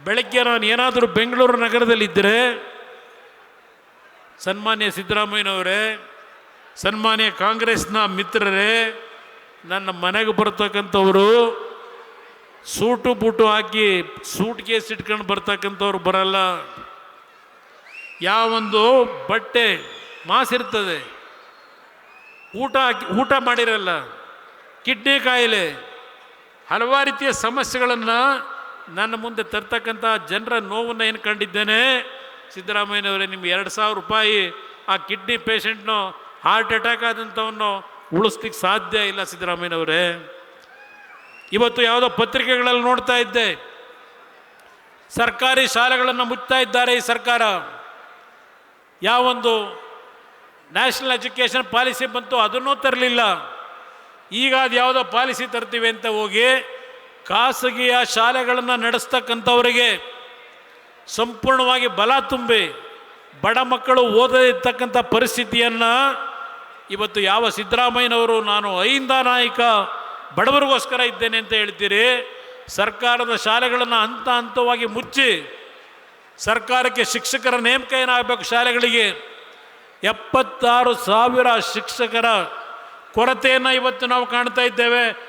ಬೆಳಗ್ಗೆ ನಾನು ಏನಾದರೂ ಬೆಂಗಳೂರು ನಗರದಲ್ಲಿದ್ದರೆ ಸನ್ಮಾನ್ಯ ಸಿದ್ದರಾಮಯ್ಯನವರೇ, ಸನ್ಮಾನ್ಯ ಕಾಂಗ್ರೆಸ್ನ ಮಿತ್ರರೇ, ನನ್ನ ಮನೆಗೆ ಬರ್ತಕ್ಕಂಥವರು ಸೂಟು ಬೂಟು ಹಾಕಿ ಸೂಟ್ ಕೇಸ್ ಇಟ್ಕೊಂಡು ಬರ್ತಕ್ಕಂಥವ್ರು ಬರಲ್ಲ. ಯಾವೊಂದು ಬಟ್ಟೆ ಮಾಸಿರ್ತದೆ, ಊಟ ಮಾಡಿರಲ್ಲ, ಕಿಡ್ನಿ ಕಾಯಿಲೆ, ಹಲವಾರು ರೀತಿಯ ಸಮಸ್ಯೆಗಳನ್ನು ನನ್ನ ಮುಂದೆ ತರ್ತಕ್ಕಂಥ ಜನರ ನೋವನ್ನು ಏನು ಕಂಡಿದ್ದೇನೆ. ಸಿದ್ದರಾಮಯ್ಯನವರೇ, ನಿಮ್ಗೆ 2,000 ರೂಪಾಯಿ ಆ ಕಿಡ್ನಿ ಪೇಷಂಟ್ನು ಹಾರ್ಟ್ ಅಟ್ಯಾಕ್ ಆದಂಥವನ್ನು ಉಳಿಸ್ಲಿಕ್ಕೆ ಸಾಧ್ಯ ಇಲ್ಲ. ಸಿದ್ದರಾಮಯ್ಯನವರೇ, ಇವತ್ತು ಯಾವುದೋ ಪತ್ರಿಕೆಗಳಲ್ಲಿ ನೋಡ್ತಾ ಇದ್ದೆ, ಸರ್ಕಾರಿ ಶಾಲೆಗಳನ್ನು ಮುಚ್ತಾ ಇದ್ದಾರೆ ಈ ಸರ್ಕಾರ. ಯಾವೊಂದು ನ್ಯಾಷನಲ್ ಎಜುಕೇಷನ್ ಪಾಲಿಸಿ ಬಂತು ಅದನ್ನೂ ತರಲಿಲ್ಲ. ಈಗ ಅದು ಯಾವುದೋ ಪಾಲಿಸಿ ತರ್ತೀವಿ ಅಂತ ಹೋಗಿ ಖಾಸಗಿಯ ಶಾಲೆಗಳನ್ನು ನಡೆಸ್ತಕ್ಕಂಥವರಿಗೆ ಸಂಪೂರ್ಣವಾಗಿ ಬಲ ತುಂಬಿ ಬಡ ಮಕ್ಕಳು ಓದದಿರ್ತಕ್ಕಂಥ ಪರಿಸ್ಥಿತಿಯನ್ನು ಇವತ್ತು ಯಾವ ಸಿದ್ದರಾಮಯ್ಯನವರು ನಾನು ಅಹಿಂದ ನಾಯಕ ಬಡವರಿಗೋಸ್ಕರ ಇದ್ದೇನೆ ಅಂತ ಹೇಳ್ತೀರಿ. ಸರ್ಕಾರದ ಶಾಲೆಗಳನ್ನು ಹಂತ ಹಂತವಾಗಿ ಮುಚ್ಚಿ ಸರ್ಕಾರಕ್ಕೆ ಶಿಕ್ಷಕರ ನೇಮಕ ಏನಾಗಬೇಕು, ಶಾಲೆಗಳಿಗೆ 76,000 ಶಿಕ್ಷಕರ ಕೊರತೆಯನ್ನು ಇವತ್ತು ನಾವು ಕಾಣ್ತಾ ಇದ್ದೇವೆ.